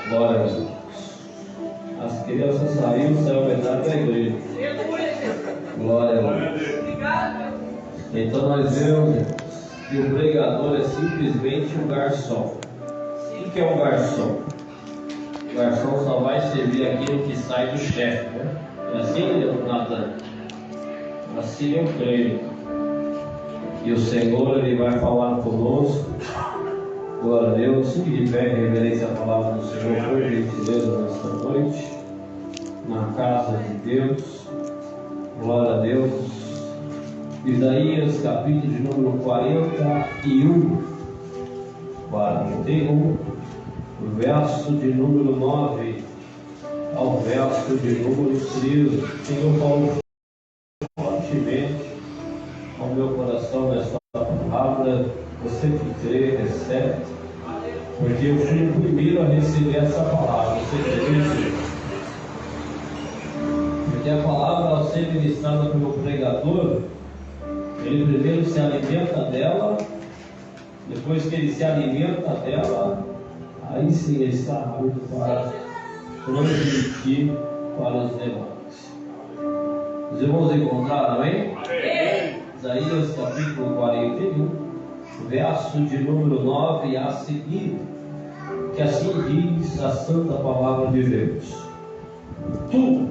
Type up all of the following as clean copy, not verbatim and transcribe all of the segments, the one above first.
Glória a Deus. As crianças saiu metade da igreja. Glória a Deus. Então nós vemos que o pregador é simplesmente um garçom. O que é um garçom? O garçom só vai servir aquilo que sai do chefe, né? É assim, Natan? Assim eu creio. E o Senhor, Ele vai falar conosco. Glória a Deus. Fique de pé em reverência à palavra do Senhor, por gentileza, nesta noite, na casa de Deus. Glória a Deus. Isaías, capítulo de número 41. 41, verso de número 9 ao verso de número 13. O Senhor falou fortemente ao meu coração nesta palavra. Você que crê, recebe, porque eu fui o primeiro a receber essa palavra. Você crê nisso? Porque a palavra, ao ser ministrada pelo pregador, ele primeiro se alimenta dela. Depois que ele se alimenta dela, aí sim ele está apto para transmitir para os demais. Os irmãos encontraram, hein? Isaías capítulo 41, verso de número 9 a seguir, que assim diz a santa palavra de Deus: Tu,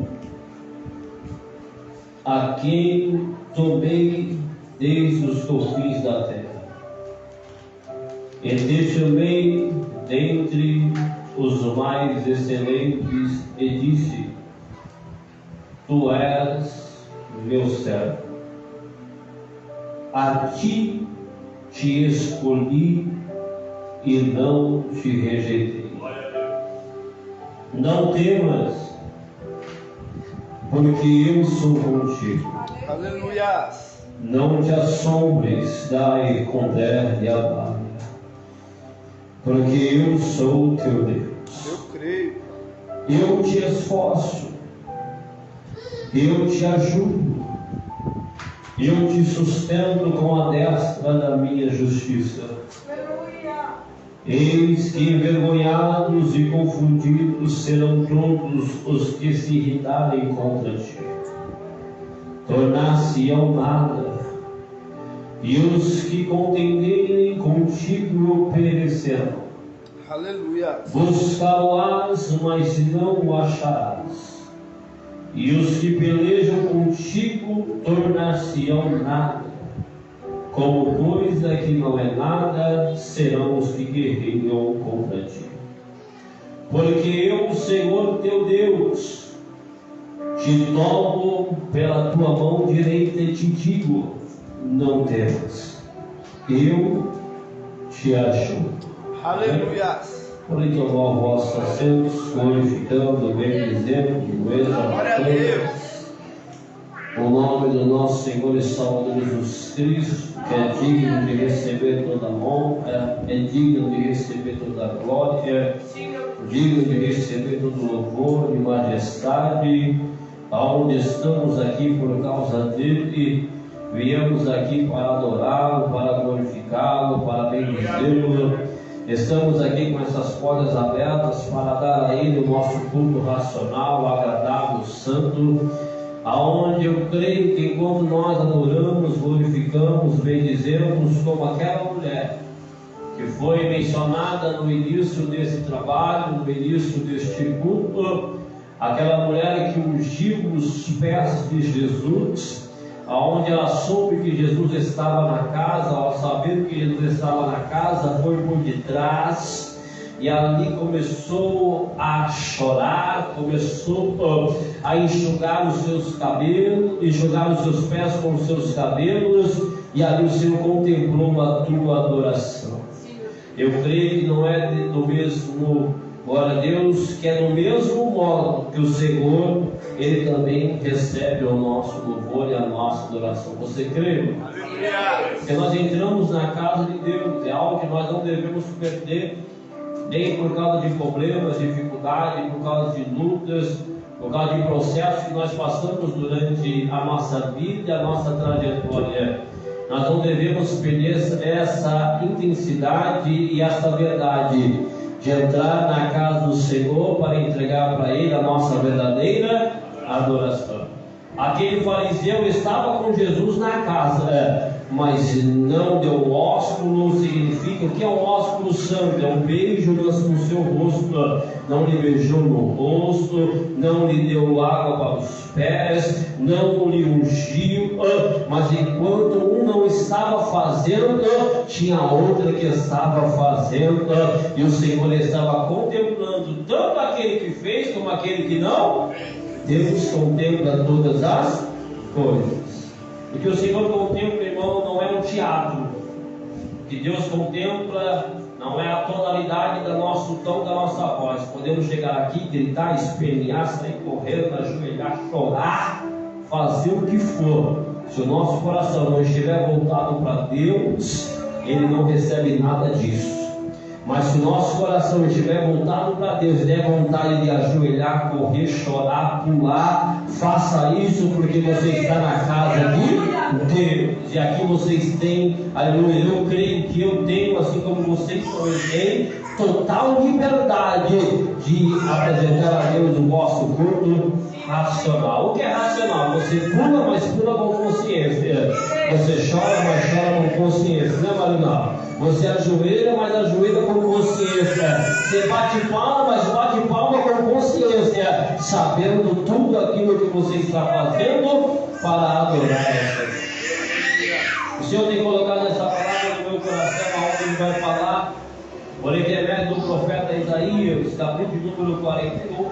a quem tomei desde os confins da terra, e te chamei dentre os mais excelentes, e disse: Tu és meu servo, a ti te escolhi e não te rejeitei. Não temas, porque eu sou contigo. Aleluia. Não te assombres, dai com terra e abate, porque eu sou o teu Deus. Eu creio. Eu te esforço, eu te ajudo, eu te sustento com a destra da minha justiça. Aleluia. Eis que envergonhados e confundidos serão todos os que se irritarem contra ti. Tornar-se-ão nada, e os que contenderem contigo perecerão. Aleluia. Buscar-o-ás, mas não o acharás, e os que pelejam contigo tornar-se-ão nada. Como coisa que não é nada serão os que guerreiam contra ti. Porque eu, Senhor teu Deus, te tomo pela tua mão direita e te digo: não temas, eu te ajudo. Aleluia. Podem tomar os vossos assentos, glorificando, bendizendo, Glória a exaltando Deus. o nome do nosso Senhor e Salvador Jesus Cristo, que é digno de receber toda a honra, é digno de receber toda a glória, digno de receber todo o louvor e majestade. Aonde estamos aqui por causa dele, viemos aqui para adorá-lo, para glorificá-lo, para bendizê-lo. Estamos aqui com essas portas abertas para dar a ele o nosso culto racional, agradável, santo, aonde eu creio que quando nós adoramos, glorificamos, bendizemos, como aquela mulher que foi mencionada no início desse trabalho, no início deste culto, aquela mulher que ungiu os pés de Jesus, aonde ela soube que Jesus estava na casa. Ao saber que Jesus estava na casa, foi por detrás e ali começou a chorar, começou a enxugar os seus cabelos, enxugar os seus pés com os seus cabelos, e ali o Senhor contemplou a tua adoração. Eu creio que não é do mesmo, glória a Deus, que é do mesmo modo que o Senhor, Ele também recebe o nosso louvor e a nossa adoração. Você crê? Porque nós entramos na casa de Deus, é algo que nós não devemos perder, nem por causa de problemas, dificuldades, por causa de lutas, por causa de processos que nós passamos durante a nossa vida e a nossa trajetória. Nós não devemos perder essa intensidade e essa verdade de entrar na casa do Senhor para entregar para Ele a nossa verdadeira adoração. Aquele fariseu estava com Jesus na casa, mas não deu ósculo. Significa que é um ósculo santo, é um beijo no seu rosto. Não lhe beijou no rosto, não lhe deu água para os pés, não lhe ungiu, mas enquanto um não estava fazendo, tinha outra que estava fazendo, e o Senhor estava contemplando tanto aquele que fez como aquele que não. Deus contempla todas as coisas. O que o Senhor contempla, irmão, não é um teatro. O que Deus contempla não é a tonalidade do nosso tom, da nossa voz. Podemos chegar aqui, gritar, espernear, sair correndo, ajoelhar, chorar, fazer o que for. Se o nosso coração não estiver voltado para Deus, Ele não recebe nada disso. Mas se o nosso coração estiver voltado para Deus e der vontade de ajoelhar, correr, chorar, pular, faça isso, porque você está na casa de Deus. E aqui vocês têm, aleluia, eu creio que eu tenho, assim como vocês também têm, total liberdade de apresentar a Deus o vosso culto racional. O que é racional? Você pula, mas pula com consciência. Você chora, mas chora com consciência. Não é, Marina? Você ajoelha, mas ajoelha com consciência. Você bate palma, mas bate palma com consciência, sabendo tudo aquilo que você está fazendo para adorar a Deus. O Senhor tem colocado essa palavra no meu coração, aonde Ele vai falar, por intermédio do profeta Isaías, capítulo número 41,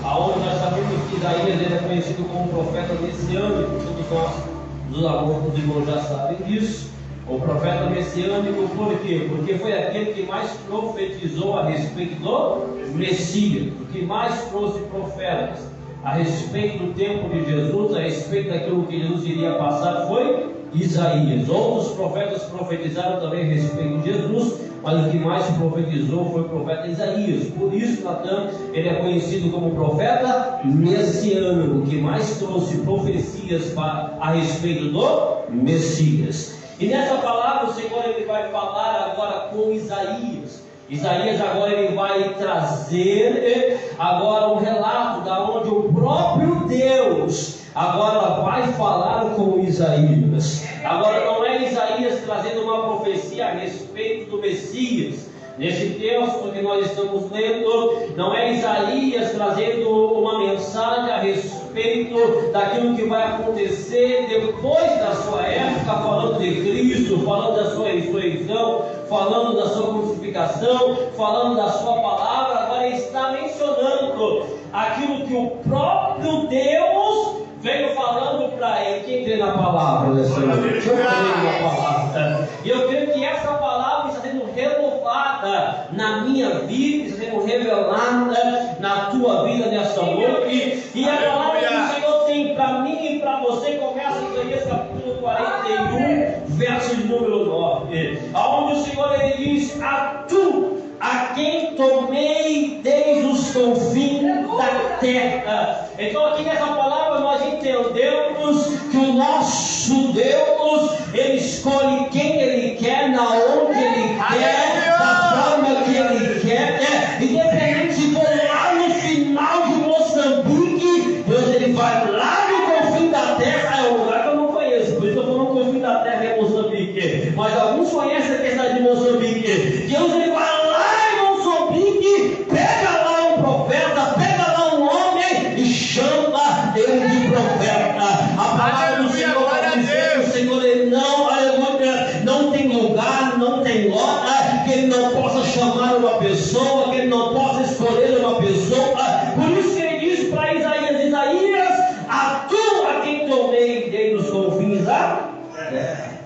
aonde nós sabemos que Isaías ele é conhecido como profeta messiânico. Todos nós, os irmãos já sabem disso. O profeta messiânico, por quê? Porque foi aquele que mais profetizou a respeito do Messias, o que mais trouxe profetas a respeito do tempo de Jesus, a respeito daquilo que Jesus iria passar, foi Isaías. Outros profetas profetizaram também a respeito de Jesus, mas o que mais profetizou foi o profeta Isaías. Por isso, Natan, ele é conhecido como profeta messiânico, o que mais trouxe profecias a respeito do Messias. E nessa palavra o Senhor ele vai falar agora com Isaías. Isaías agora ele vai trazer agora um relato da onde o próprio Deus agora vai falar com Isaías. Agora não é Isaías trazendo uma profecia a respeito do Messias. Neste texto que nós estamos lendo, não é Isaías trazendo uma mensagem a respeito daquilo que vai acontecer depois da sua época, falando de Cristo, falando da sua ressurreição, falando da sua crucificação, falando da sua palavra. Agora ele está mencionando aquilo que o próprio Deus veio falando para ele. Quem crê na palavra dessa noite? Eu creio na palavra. E eu creio que essa palavra está sendo renovada na minha vida, está sendo revelada na tua vida nessa noite. E a palavra que o Senhor tem para mim e para você começa em Isaías capítulo 41, verso de número 9, aonde o Senhor ele diz: a tu, a quem tomei desde os confins da terra. Então aqui nessa palavra nós entendemos que o nosso Deus, Ele escolhe quem Ele quer, na onde Ele quer, da forma que Ele quer, independente se for lá no final de Moçambique, Deus Ele vai lá no confim da terra. É um lugar que eu não conheço, por isso eu vou no confim da terra em Moçambique, mas alguns conhecem a cidade de Moçambique. Deus Ele vai lá em Moçambique, pega lá um profeta, pega lá um homem e chama ele de profeta. A palavra do Senhor vai dizer que o Senhor ele não tem lugar, não tem hora, que Ele não possa chamar uma pessoa, que Ele não possa escolher uma pessoa. Por isso que Ele diz para Isaías: Isaías, a tu a quem tomei desde os confins da terra.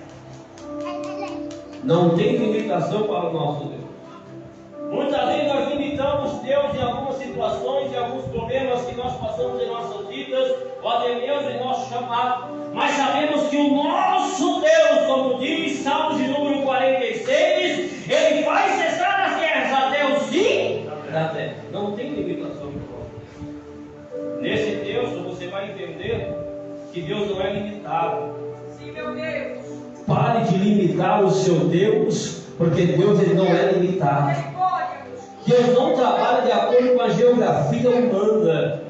Não tem limitação para o nosso Deus. Muitas vezes nós limitamos Deus em algumas situações, em alguns problemas que nós passamos em nossas vidas, ou até mesmo em nosso chamado. Mas sabemos que o nosso Deus, como diz Salmos de número 46, Ele faz cessar as guerras até o fim da terra. Não tem limitação para nós. Nesse texto você vai entender que Deus não é limitado. Sim, meu Deus. Pare de limitar o seu Deus, porque Deus ele não é limitado. Deus não trabalha de acordo com a geografia humana.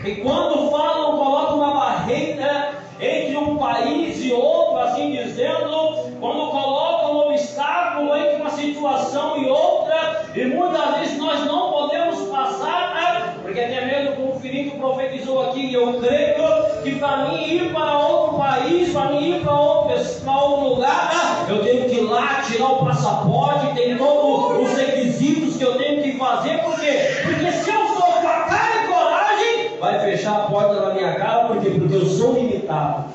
E quando falam, colocam uma barreira entre um país e outro, assim dizendo, quando colocam um obstáculo entre uma situação e outra, e muitas vezes nós não podemos passar, porque até mesmo como o Filipe profetizou aqui, eu creio que para mim ir para outro país, para mim ir para outro lugar, eu tenho que ir lá tirar o passaporte, tem todos os requisitos que eu tenho que fazer. Por quê? Porque se eu sou com a cara e coragem, vai fechar a porta na minha cara. Por quê? Porque eu sou limitado.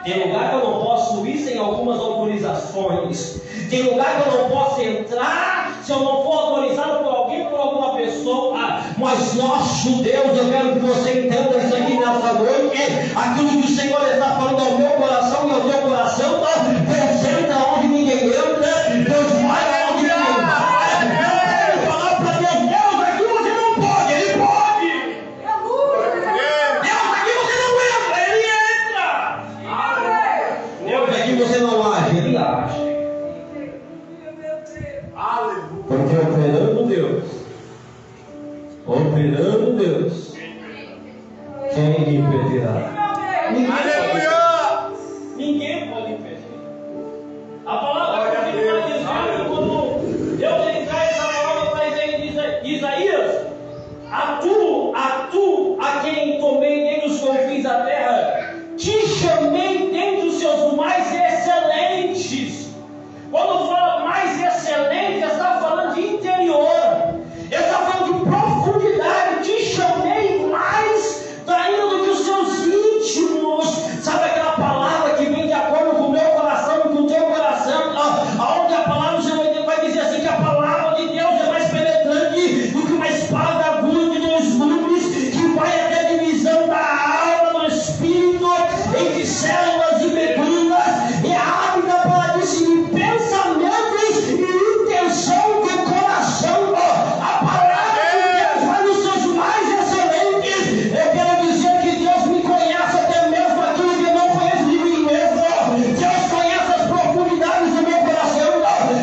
Tem lugar que eu não posso ir sem algumas autorizações. Tem lugar que eu não posso entrar se eu não for autorizado por alguém, por alguma pessoa. Mas nosso Deus, eu quero que você entenda isso aqui nessa noite. Aquilo que o Senhor está falando ao meu coração e ao teu coração, Deus entra onde ninguém entra, Deus vai aonde ninguém vai. Eu quero falar para Deus, Deus, aqui você não pode, Ele pode. Deus, aqui você não entra, Ele entra. Deus, aqui você não age, Ele age. Porque operando Deus, quem lhe impedirá? Ninguém pode impedir. A palavra continua dizendo, quando Deus ele traz essa palavra para Isaías, a tu, a quem tomei dentre os confins da terra, te chamei dentre os seus mais excelentes. Quando fala mais excelente, está falando de interior, está falando de profundidade. Te chamei mais ainda do que os seus íntimos. Sabe aquela palavra que vem de acordo com o meu coração e com o teu coração, aonde a palavra vai dizer assim, que a palavra de Deus é mais penetrante do que uma espada aguda de 2 gumes, que vai até a divisão da alma, do espírito, entre células e medulas, e hábita para discernir pensamentos e intenção do coração. A palavra de Deus vai nos seus mais excelentes. Eu quero dizer que Deus me conhece até mesmo aquilo que eu não conheço de mim mesmo. Deus conhece as profundidades do meu coração.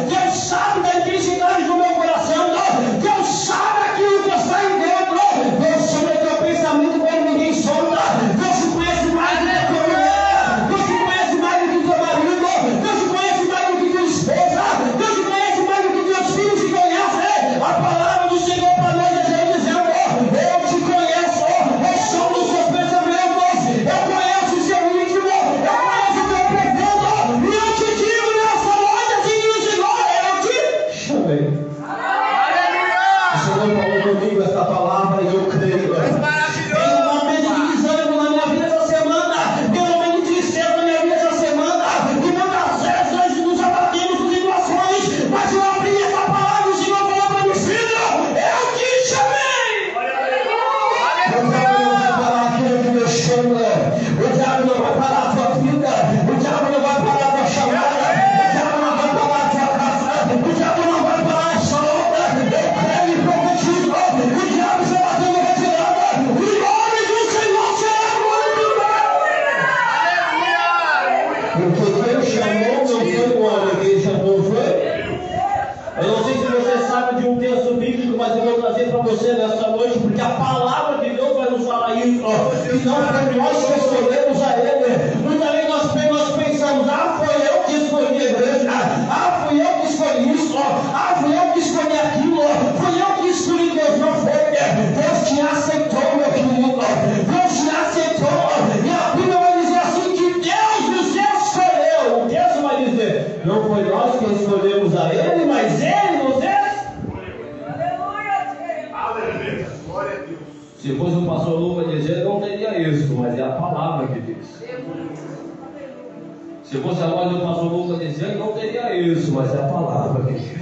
Deus sabe da intensidade do meu coração. Deus sabe aquilo que está em dentro. Deus sabe o teu pensamento quando ninguém sonda. Deus te conhece mais do que tua mulher. Deus te conhece mais do que teu marido. Deus te conhece mais do que tua esposa. Deus te conhece mais do que teus filhos te conhecem. A palavra do Senhor para nós é dizendo: eu te conheço, eu sou dos seus pensamentos, eu conheço o seu íntimo, eu conheço o teu profundo, e eu te digo nessa noite, assim diz o Senhor, eu te chamei. O Senhor falou comigo esta palavra e eu creio. Tem um momento de desânimo na minha vida essa semana, tem um momento de tristeza na minha vida essa semana, e muitas vezes nós nos abatemos com situações, mas eu abri essa palavra e o Senhor falou para mim: filho, eu te chamei. O diabo não vai parar aquilo que Deus chama, o diabo não vai parar a tua vida, o diabo não vai parar a tua chamada, o diabo não vai parar a tua casa, o diabo não vai parar essa obra. Eu creio e profetizo, o diabo está batendo retirada, o nome do Senhor será glorificado. Porque quem chamou não foi o homem, quem chamou foi. Eu não sei se você sabe de um texto bíblico, mas eu vou trazer para você nesta noite, porque a palavra de Deus vai nos falar isso, que não foi nós que escolhemos a Ele. Muitas vezes nós pensamos: foi eu que escolhi a igreja, fui eu que escolhi isso, fui eu que escolhi aquilo, fui eu que escolhi Deus. Não foi. Deus te aceitou, meu querido, Deus te aceitou, e a Bíblia vai dizer assim, que Deus nos escolheu. O texto vai dizer: não foi nós que escolhemos a Ele, mas Ele nos escolheu. Se fosse o pastor Lucas dizer, não teria isso, mas é a palavra que diz. Se fosse a voz do pastor Lucas dizer, não teria isso, mas é a palavra que diz.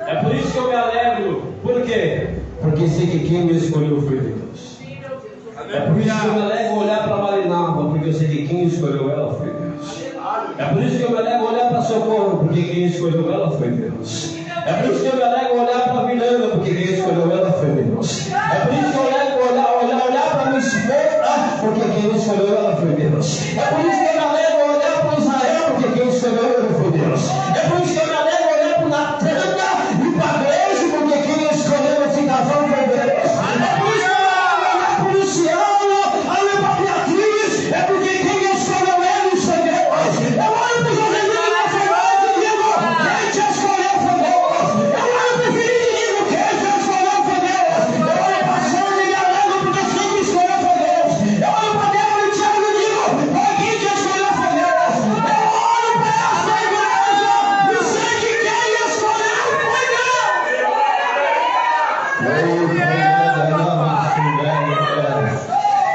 É por isso que eu me alegro. Por quê? Porque sei que quem me escolheu foi Deus. É por isso que eu me alegro olhar para Marinalva, porque eu sei que quem escolheu ela foi Deus. É por isso que eu me alegro olhar para Socorro, porque quem escolheu ela foi Deus. É por isso que eu me alegro olhar para Miranda, porque quem escolheu ela foi Deus. É por isso que eu me alegro olhar para minha esposa, porque quem escolheu ela foi Deus. É por isso que eu me alegro olhar para Israel, porque quem escolheu ela foi Deus. É por isso que eu me alegro olhar para Natana e para Gleice, porque quem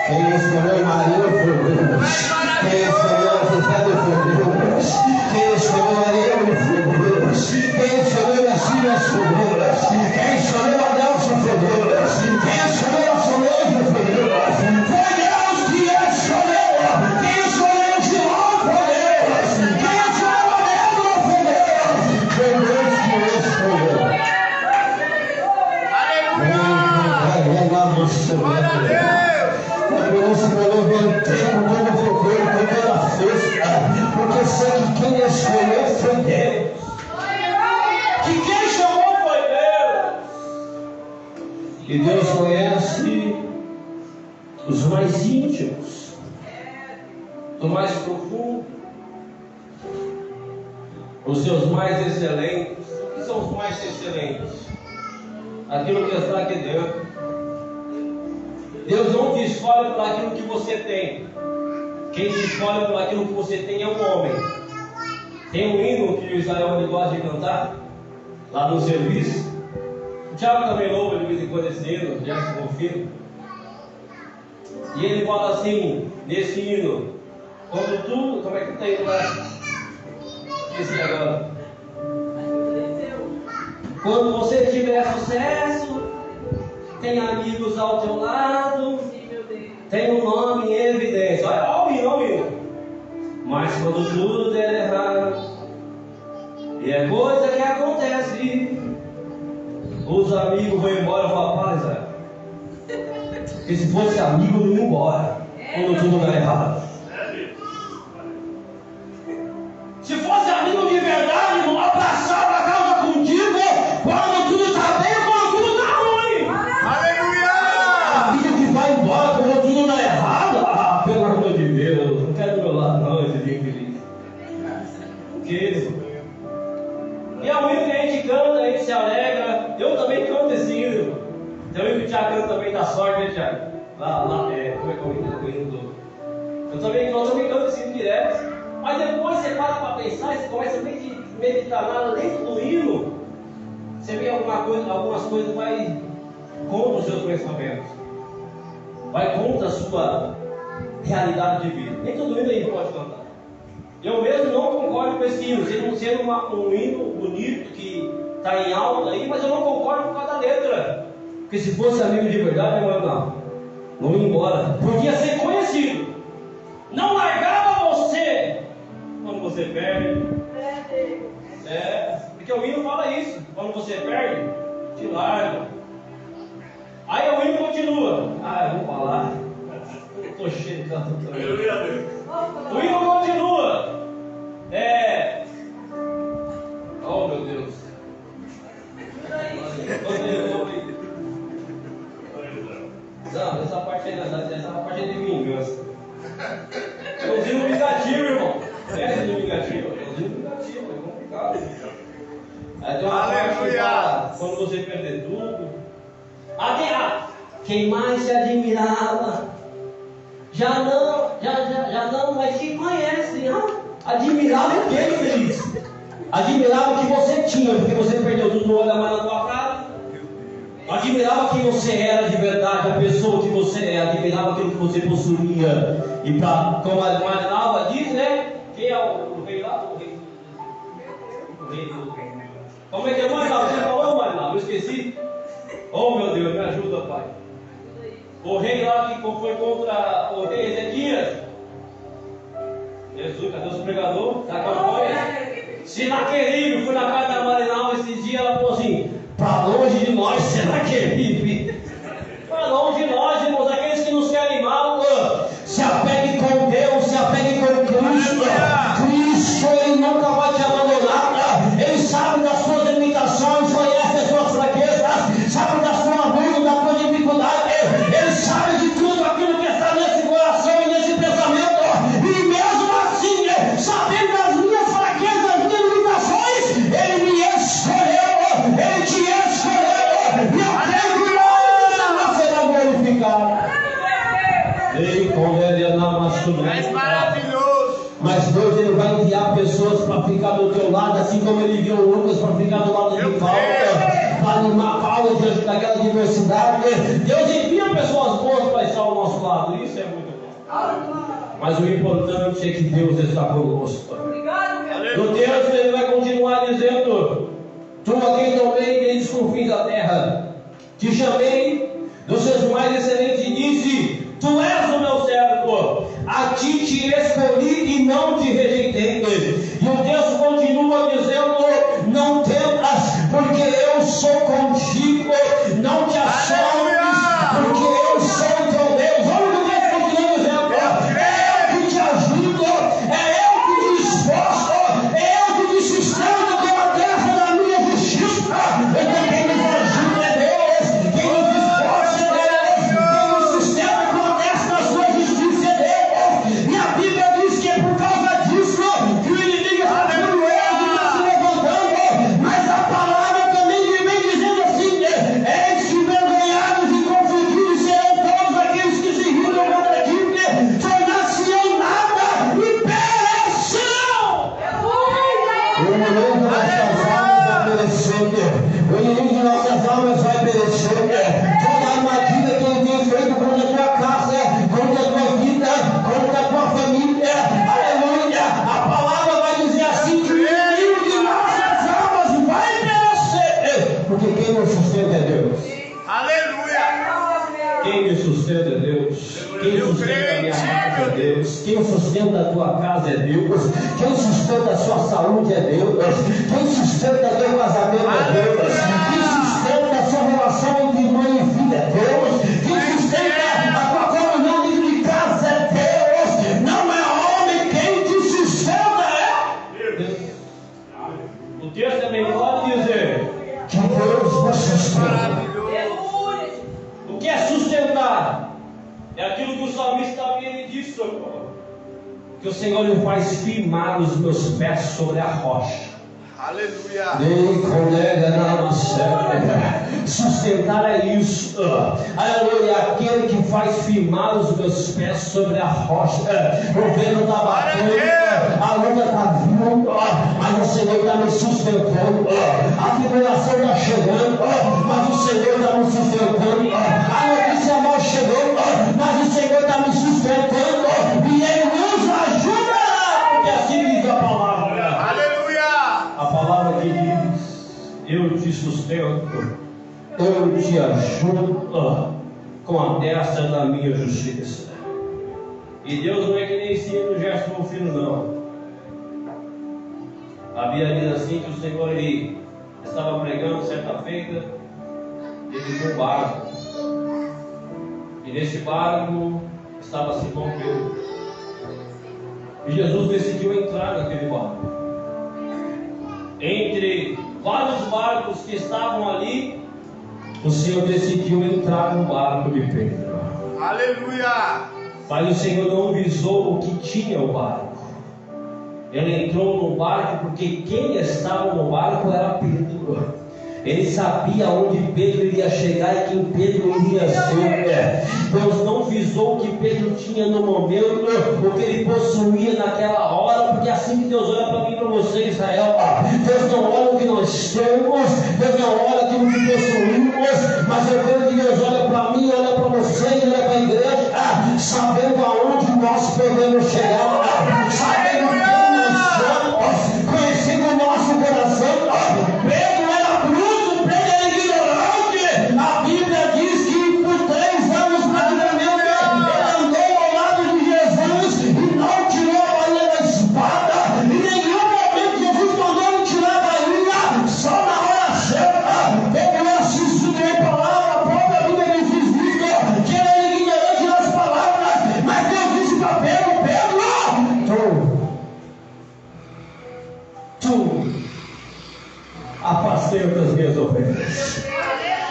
Quem escolheu Maria foi Deus. Quem escolheu José foi Deus. Quem escolheu Ariel foi Deus. Quem escolheu as filhas foi Deus. Quem escolheu Adelson foi Deus. Quem escolheu a Solange foi Deus. Foi Deus que escolheu. Quem escolheu o Gilão foi Deus. Quem escolheu a Débora foi Deus. Foi Deus que escolheu. Glória a Deus. Porque sei que quem escolheu foi Deus. Que quem chamou foi Deus. E Deus conhece os mais íntimos, do mais profundo, os seus mais excelentes. O que são os mais excelentes? Aquilo que está aqui dentro. Deus não te escolhe por aquilo que você tem. Quem te escolhe por aquilo que você tem é o homem. Tem um hino que o Israel ele gosta de cantar, lá no serviço. O Thiago também louva de vez em quando esse hino, já se confirma. E ele fala assim, nesse hino, quando tudo, como é que tem lá? Esqueci agora. Quando você tiver sucesso, tem amigos ao teu lado, tem um nome em evidência. Olha o hino. Mas quando tudo der errado, e é coisa que acontece, os amigos vão embora. Eu falo, rapaz, porque se fosse amigo, não ia embora quando tudo der errado. Se fosse amigo de verdade, não abraçava a causa contigo quando tudo está bem, quando tudo está ruim. Aleluia! Amigo que vai embora quando tudo dá errado. Ah, pelo amor de Deus, não quero do meu lado não, esse dia infeliz. O que? E é um hino que a gente canta, a gente se alegra. Eu também canto esse hino. Tem um hino que o Thiago canta também, da sorte, né, Thiago? Lá, como é que é o hino do... Eu também canto esse hino direto. Mas depois você para pensar, você começa a meditar lá dentro do hino, você vê algumas coisas vai contra os seus pensamentos, vai contra a sua realidade de vida. Nem todo hino a gente pode cantar. Eu mesmo não concordo com esse hino, sendo um hino bonito que está em alta aí, mas eu não concordo por causa da letra. Porque se fosse amigo de verdade, não ia embora. Podia ser conhecido, não largava você quando você perde. Porque o hino fala isso. Quando você perde, te larga. Aí o hino continua. Eu vou falar. Eu estou cheio de canto também. O hino continua. Oh, meu Deus. Não, essa parte é de vingança. É um hino vingativo, irmão. É vingativo, é complicado. Aí tem uma parte que fala, quando você perder tudo, quem mais te admirava já não mais te conhece. Admirava o que, feliz? Admirava o que você tinha, porque você perdeu tudo, não olha mais na tua cara. Admirava quem você era de verdade, a pessoa que você é, admirava aquilo que você possuía. E como a Marinalva diz, né? Quem é o rei lá? O rei do... Como é que é, Marinalva? Você falou, Marinalva? Eu esqueci. Oh, meu Deus, me ajuda, Pai. O rei lá que foi contra o rei Ezequias. Jesus, cadê os pregadores da campanha? Sinaqueribe, fui na casa da Marinalva esse dia, ela falou assim: para longe de nós, Sinaqueribe. Para longe de nós, irmãos, aqueles que nos querem mal, se apegue com Deus, se apegue com Cristo. Cristo, Ele nunca vai te abandonar. Ele sabe das suas limitações, conhece as suas fraquezas, sabe da sua luta, da sua dificuldade. Ele sabe de tudo aquilo que está nesse coração e nesse pensamento. E mesmo assim, sabendo das minhas fraquezas, das minhas limitações, Ele me escolheu, Ele te escolheu. E eu creio que hoje será glorificado. Ele condena na masculina. És maravilhoso. Mas Deus, Ele vai enviar pessoas para ficar do teu lado, assim como Ele enviou Lucas para ficar do lado de Paulo. para animar Paulo diante daquela adversidade. Deus envia pessoas boas para estar ao nosso lado. Isso é muito bom. Mas o importante é que Deus está conosco. No texto ele vai continuar dizendo: tu a quem tomei desde os confins da terra, te chamei dos seus mais excelentes e disse: tu és o meu servo, a ti te escolhi e não te rejeitei. E o texto continua dizendo: não temas, porque eu sou contigo, não te assombres, porque eu sou teu Deus. Olha o que o texto continua dizendo: é eu que te ajudo, é eu que te esforço, é eu que te sustento com a graça da minha justiça. Então quem nos ajuda é Deus, quem nos esforça é Deus, quem nos sustenta com a graça da sua justiça é Deus. E a Bíblia diz que é por causa disso que o inimigo está furioso e está se levantando. Mas a palavra também vem dizendo assim: eis que envergonhados e confundidos serão todos aqueles que se riram contra ti, tornar-se-ão nada e perecerão. O inimigo de nossas almas vai perecer. O inimigo de nossas almas vai perecer. Toda armadilha que ele tem feito contra a tua casa, contra a tua vida, contra a tua família, aleluia, a palavra vai dizer assim: que o inimigo de nossas almas vai perecer. Porque quem nos sustenta é Deus. Quem me sustenta é Deus. Quem sustenta a minha casa é Deus. Quem sustenta a tua casa é Deus. Quem sustenta a sua saúde é Deus. Quem sustenta teu casamento é Deus. Quem sustenta a sua relação entre mãe e filha é Deus. Quem sustenta a tua comunhão dentro de casa é Deus. Não é homem, quem te sustenta é Deus. O texto também pode dizer que Deus nos sustenta. O que é sustentar? É aquilo que o salmista também ele disse, que o Senhor lhe faz firmar os meus pés sobre a rocha. Aleluia. Sustentar é isso. Aleluia. Aquele que faz firmar os meus pés sobre a rocha. O vento está batendo, a luta está vindo, mas o Senhor está me sustentando. A tribulação está chegando, mas o Senhor está me sustentando. A notícia mal chegou, mas o Senhor está me sustentando. E Ele nos ajuda, porque assim diz a palavra. A palavra que diz: eu te sustento, eu te ajudo com a destra da minha justiça. E Deus não é que nem ensina o gesto do filho, não. A Bíblia diz assim que o Senhor ele estava pregando certa feita, ele viu um barco. E nesse barco estava Simão Pedro. E Jesus decidiu entrar naquele barco. Entre vários barcos que estavam ali, o Senhor decidiu entrar no barco de Pedro. Aleluia! Mas o Senhor não visou o que tinha o barco. Ele entrou no barco porque quem estava no barco era Pedro. Ele sabia onde Pedro iria chegar e quem Pedro iria ser. Deus não visou o que Pedro tinha no momento, o que ele possuía naquela hora, porque assim que Deus olha para mim e para você, Israel, Deus não olha o que nós temos, Deus não olha aquilo que possuímos, mas eu creio que Deus olha para mim, olha para você e olha para a igreja, sabendo aonde nós podemos chegar, sabendo quem nós somos, conhecendo o nosso coração. Pedro era bruto, Pedro era ignorante. A Bíblia diz que por 3 anos praticamente ele andou ao lado de Jesus e não tirou a bainha da espada. Em nenhum momento Jesus mandou ele tirar a bainha, só na hora certa. Pedro assistiu a palavra, a própria Bíblia diz isso, que ele era ignorante nas palavras, mas Deus disse para Pedro: tu apacenta as minhas ovelhas.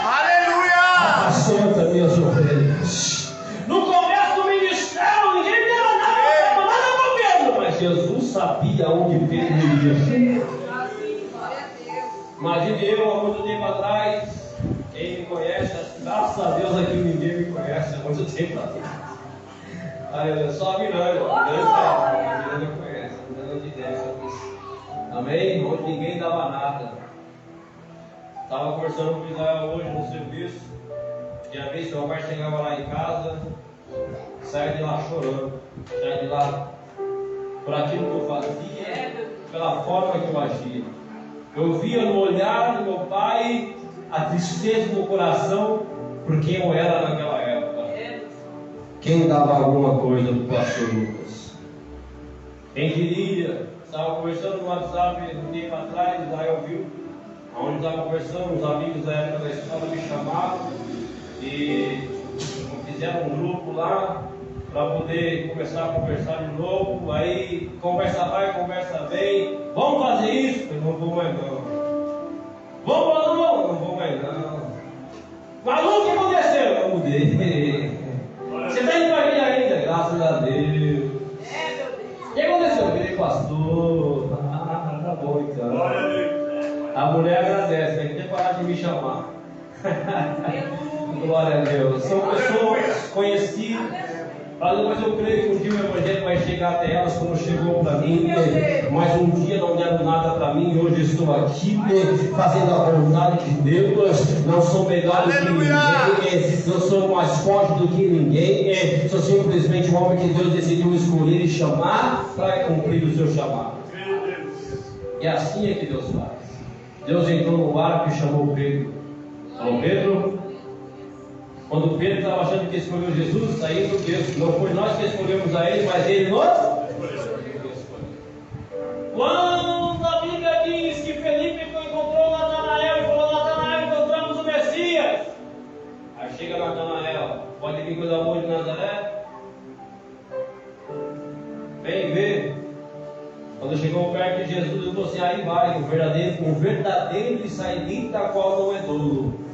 Aleluia! Apacenta as minhas ovelhas. No começo do ministério, ninguém deu nada com Pedro, mas Jesus sabia onde Pedro iria chegar. Imagine eu, há muito tempo atrás, quem me conhece, graças a Deus aqui ninguém me conhece há muito tempo atrás. Só a Miranda, a Miranda conhece, a Miranda de 10. Amém? Onde ninguém dava nada. Estava conversando com o Israel hoje no serviço. Tinha vez que meu pai chegava lá em casa, saia de lá chorando, saia de lá por aquilo que eu fazia, pela forma que eu agia. Eu via no olhar do meu pai a tristeza do coração por quem eu era naquela época. Quem dava alguma coisa para o pastor Lucas? Quem diria? Estava conversando no WhatsApp um tempo atrás, Israel viu, onde estava conversando, os amigos da época da escola me chamaram e fizeram um grupo lá para poder começar a conversar de novo. Aí conversa vai, conversa vem. Vamos fazer isso? Eu não vou mais não. Vamos, não vou mais não. Maluco, o que aconteceu? Eu mudei. Você está indo para a igreja ainda? Graças a Deus. O que aconteceu? Eu virei pastor. Tá bom então. A mulher agradece, tem que ter parado de me chamar. Glória a Deus. São pessoas conhecidas. Mas eu creio que um dia o Evangelho vai chegar até elas como chegou para mim. Mas um dia não deram nada para mim e hoje estou aqui fazendo a vontade de Deus. Não sou melhor do que ninguém, não sou mais forte do que ninguém. Sou simplesmente um homem que Deus decidiu escolher e chamar para cumprir o seu chamado. E assim é que Deus faz. Deus entrou no barco e chamou Pedro. Falou: Pedro, quando Pedro estava achando que escolheu Jesus, saiu do Deus. Não foi nós que escolhemos a ele, mas ele nos escolheu. Quando a Bíblia diz que Felipe encontrou Natanael e falou: Natanael, encontramos o Messias. Aí chega Natanael: pode vir coisa boa de Nazaré? Vem ver. Quando chegou perto de Jesus, ele falou assim: aí vai, um verdadeiro israelita, qual não é dolo.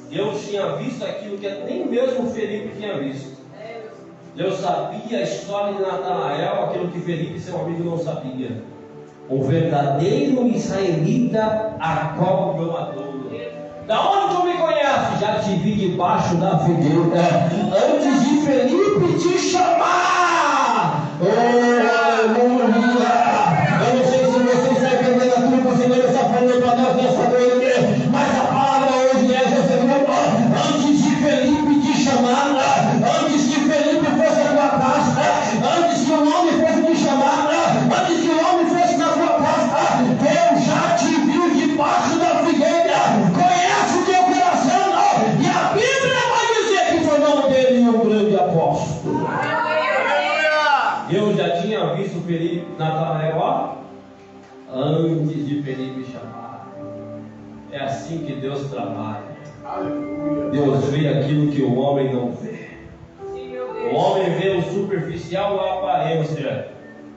Deus tinha visto aquilo que nem mesmo Felipe tinha visto. Deus sabia a história de Natanael, aquilo que Felipe, seu amigo, não sabia. O verdadeiro israelita, a qual não é dolo. Da onde tu me conhece? Já te vi debaixo da figueira, antes de Felipe te chamar. Aleluia! Eu não sei se você está entendendo aquilo que o Senhor está falando para nós nessa noite, mas a palavra hoje é: antes de Felipe te chamar, antes que Felipe fosse à tua casa, antes que o homem fosse te chamar, antes que o homem fosse na tua casa, eu já te vi debaixo da figueira, conhece o teu coração, e a Bíblia vai dizer que foi o nome dele um grande apóstolo. Eu já tinha visto Felipe, Natanael, antes de Felipe chamar. É assim que Deus trabalha. Deus vê aquilo que o homem não vê. O homem vê o superficial, a aparência.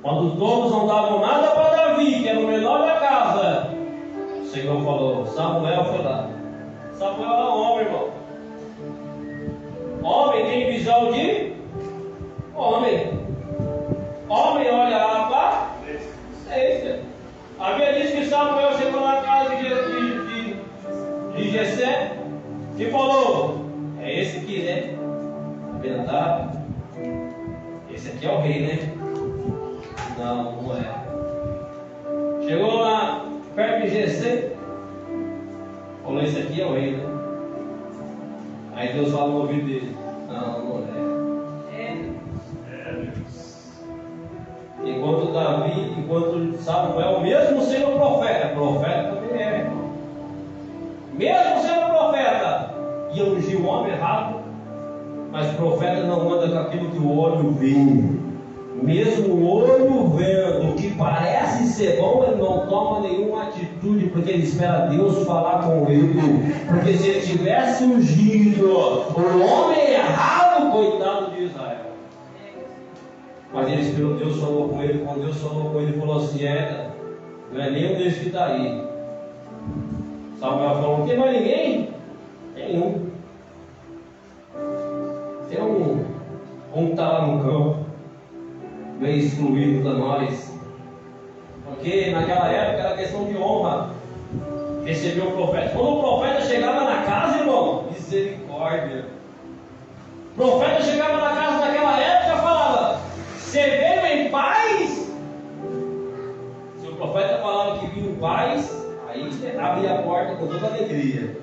Quando todos não davam nada para Davi, que era o menor da casa, o Senhor falou: Samuel foi lá. Samuel é um homem, irmão. Homem tem visão de homem. Homem olha a aparência. A Bíblia diz que Samuel chegou na casa de Jessé e falou: é esse aqui, né? Abinadab. Esse aqui é o rei, né? Não, não é. Chegou lá perto de Jessé, falou: esse aqui é o rei, né? Aí Deus falou no ouvido dele: não, não é. Enquanto Samuel, mesmo sendo profeta também é, irmão. Mesmo sendo profeta, ia ungir o homem errado, mas profeta não anda com aquilo que o olho vê. Mesmo o olho vendo o que parece ser bom, ele não toma nenhuma atitude, porque ele espera Deus falar com ele. Porque se ele tivesse ungido o homem errado, coitado de Israel. Mas ele esperou, Deus falou com ele. Quando Deus falou com ele, ele falou assim: não é nem um deles que está aí. Samuel falou: não tem mais ninguém? Tem um. Tem um que está lá no campo, meio excluído da nós. Porque naquela época era questão de honra receber o profeta. Quando o profeta chegava na casa, irmão, misericórdia. O profeta chegava na casa naquela época e falava: você veio em paz? Se o profeta falava que vinha em paz, aí abria a porta com toda alegria.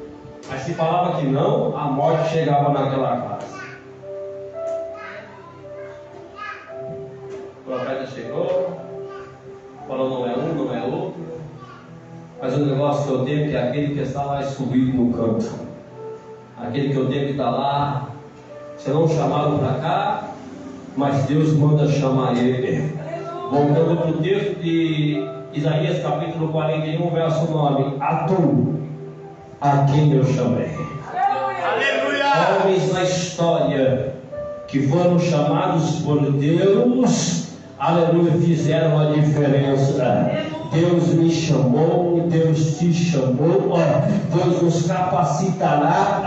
Mas se falava que não, a morte chegava naquela casa. O profeta chegou, falou: não é um, não é outro. Mas o negócio que eu tenho é que aquele que está lá escondido no canto, aquele que eu tenho que estar lá, serão chamados para cá, mas Deus manda chamar ele. Voltando para o texto de Isaías capítulo 41, verso 9: a tu, a quem eu chamei. Aleluia! Homens na história que foram chamados por Deus, aleluia, fizeram a diferença. Deus me chamou, Deus te chamou, Deus nos capacitará,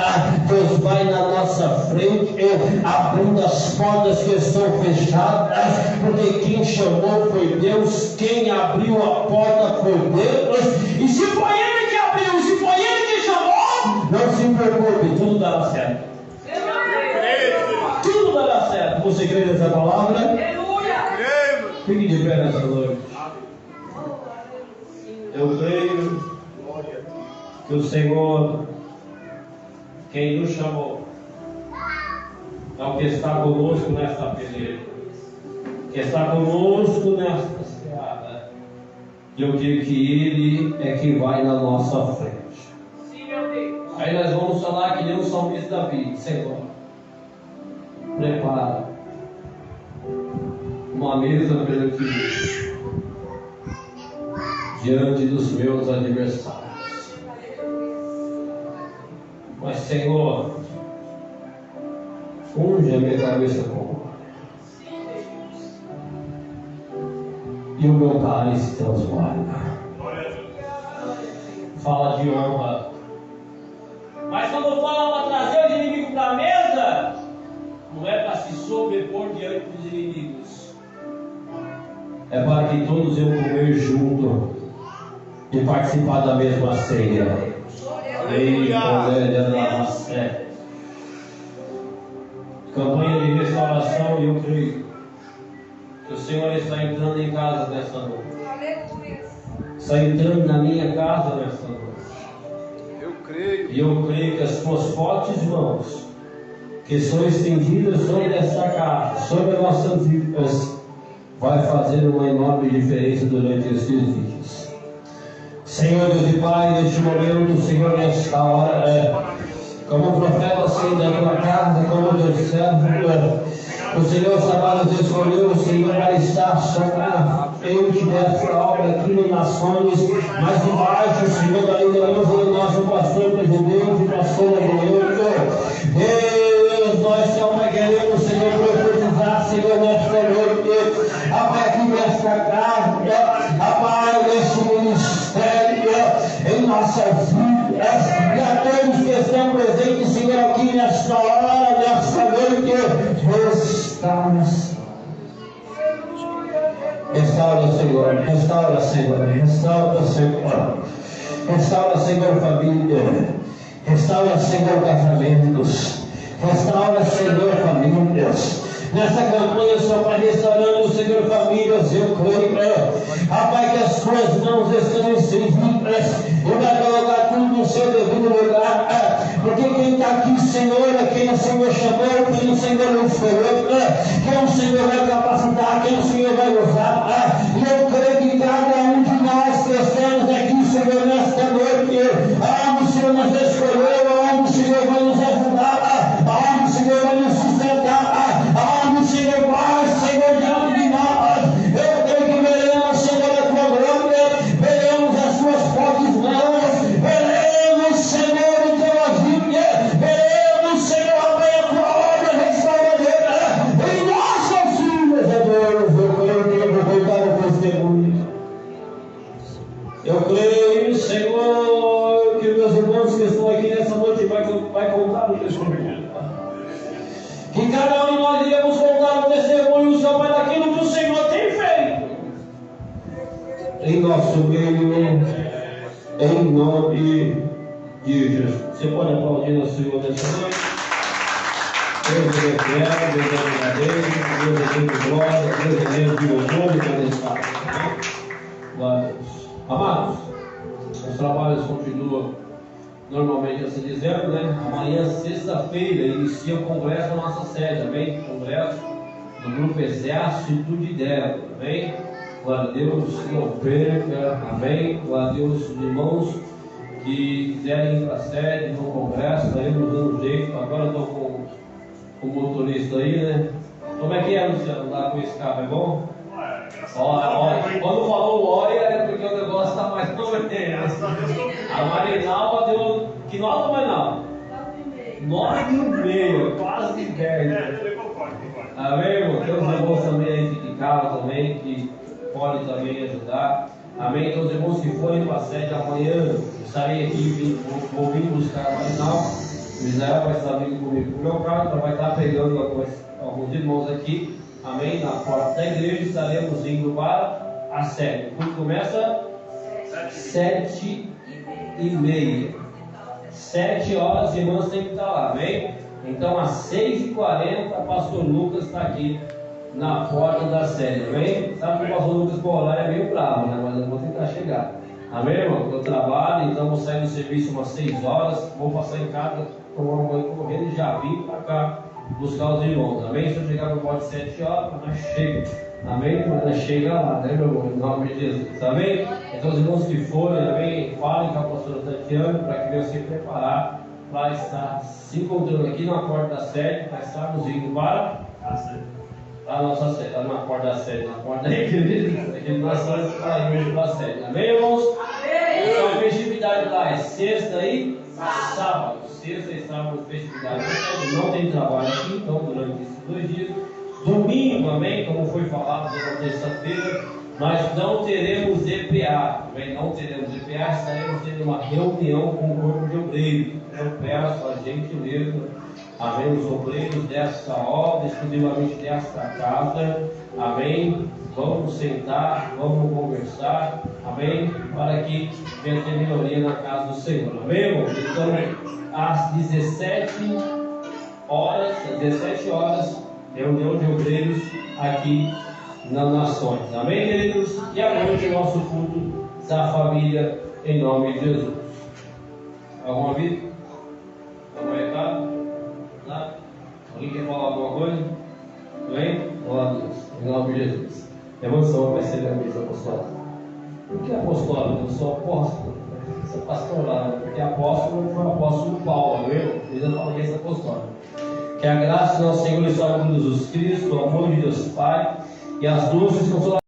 Deus vai na nossa frente, abrindo as portas que estão fechadas, porque quem chamou foi Deus, quem abriu a porta foi Deus, e se foi Ele que abriu, se foi Ele que chamou, não se preocupe, tudo dará certo. Tudo dará certo. Você crê nessa palavra? Fique de pé nessa noite. Eu creio que o Senhor, quem nos chamou, é o que está conosco nesta peleja, que está conosco nesta seara. E eu creio que Ele é quem vai na nossa frente. Aí nós vamos falar que nem o salmista Davi: Senhor, prepara uma mesa perante mim, diante dos meus adversários. Mas, Senhor, unge a minha cabeça com óleo, e o meu cálice transborda. Fala de honra. Mas quando fala para trazer o inimigo para a mesa, não é para se sobrepor diante dos inimigos, é para que todos eu comer junto e participar da mesma ceia. Campanha de restauração, e eu creio que o Senhor está entrando em casa nessa noite. Está entrando na minha casa nessa noite. E eu creio que as suas fortes mãos, que são estendidas sobre essa casa, sobre as nossas vidas, vai fazer uma enorme diferença durante esses dias. Senhor Deus e Pai, neste momento, Senhor, nesta hora, como profeta, Senhor, da tua casa, como Deus servo, o Senhor Sabados escolheu o Senhor para estar sobre a frente dessa obra aqui no Nações, mas embaixo, Senhor, da liderança do nosso pastor presidente, pastor Adriano. Deus, nós também queremos, Senhor, profetizar, Senhor, nesta noite, aqui nesta casa, Pai, neste ministério, em nossas vidas, e a todos que estão presentes, Senhor, aqui nesta hora, nesta noite, restaura, Senhor, restaura, Senhor, restaura, Senhor, restaura, Senhor, família, restaura, Senhor, casamentos, restaura, Senhor, famílias. Nessa campanha só para restaurando, Senhor, famílias, eu creio, Pai, que as tuas mãos estão estendidas e vai colocar tudo no seu devido lugar, porque quem está aqui, Senhor, é quem o Senhor chamou, quem o Senhor escolheu, quem o Senhor vai capacitar, quem o Senhor vai usar, e eu creio que cada um de nós que estamos aqui, Senhor, nesta noite, aonde o Senhor nos escolheu, aonde o Senhor vai nos ajudar, aonde o Senhor vai nos sustentar, aonde o Senhor vai, Senhor, diante de nós. Eu creio que veremos, Senhor, a tua glória, veremos as tuas fortes mãos, veremos, Senhor, o teu agir, veremos, Senhor, a tua obra restauradora em nossas vidas, Deus. Eu creio que eu vou voltar ao testemunho. Eu creio, Senhor, que meus irmãos que estão aqui nessa noite vai contar o testemunho. Que cada um de nós iremos contar o testemunho, Senhor, Pai, daquilo que o Senhor tem feito em nosso meio, em nome de Jesus. Você pode aplaudir ao Senhor nessa noite? Deus é eterno, Deus é verdadeiro, Deus é Deus de glória, Deus é Deus de louvor e majestade. Glória a Deus. Amados, nós trabalhos continuam normalmente, assim dizendo, né? Amanhã, sexta-feira, inicia o congresso da nossa sede, amém? Congresso do Grupo Exército de Débora, amém? Glória a Deus, não perca, amém? Glória a Deus, irmãos que quiserem ir para a sede, no congresso, estaremos dando um jeito. Agora estou com o motorista aí, né? Como é que é, Luciano, lá com esse carro, é bom? Olha, quando falou olha é porque o negócio está mais convertendo. A Marinalva deu, que nota, Marinalva? 9,5, quase 10. Amém, irmão? Tem os irmãos também aí de casa também, que podem também ajudar. Amém? Então, os irmãos que forem para a sede amanhã, estarei aqui, vou vir buscar a Marinalva. O Israel vai estar vindo comigo com o meu carro, então vai estar pegando alguns irmãos aqui. Amém? Na porta da igreja estaremos indo para a sede. Quando começa? 7h30. 7 horas, as irmãs têm que estar lá, amém? Então às 6h40, o pastor Lucas está aqui na porta da sede, amém? Sabe que o pastor Lucas por lá é meio bravo, né? Mas eu vou tentar chegar. Amém, irmão? Eu trabalho, então vou sair do serviço umas 6 horas, vou passar em casa, tomar um banho correndo e já vim para cá buscar os irmãos, amém? Se eu chegar no porto 7 horas, nós chega, amém? Quando nós chega lá, né, meu irmão? Em nome de Jesus, amém? Então os irmãos que forem, amém? Falem com a pastora Tatiana para que venham se preparar para estar se encontrando aqui na porta da sede, para estarmos indo para a nossa sede, está na porta da sede, na porta da igreja, aqui nós estamos para ir para a sede, amém, irmãos? Então a festividade lá é sexta e sábado. Sexta e sábado, festividade. Não tem trabalho aqui, então, durante esses 2 dias. Domingo, amém? Como foi falado na terça-feira, nós não teremos EPA, amém? Não teremos EPA, estaremos tendo uma reunião com o corpo de obreiros. Eu peço a gentileza, amém? Os obreiros desta obra, exclusivamente desta casa, amém? Vamos sentar, vamos conversar, amém? Para que venha ter melhoria na casa do Senhor, amém, irmão? Então, às 17 horas, reunião de obreiros aqui nas Nações, amém, queridos? E à noite, o nosso culto da família, em nome de Jesus. Alguma vida? Algum recado? Nada? Alguém quer falar alguma coisa? Amém? Glória a Deus, em nome de Jesus. Emoção vai ser a mesa apostolada. Por que apostolado? Eu sou apóstolo. Isso é pastorado. Porque apóstolo foi o apóstolo Paulo, amém? Ele não fala que é apostolado. Que a graça do nosso Senhor e Salvador Jesus Cristo, o amor de Deus Pai e as doces consolações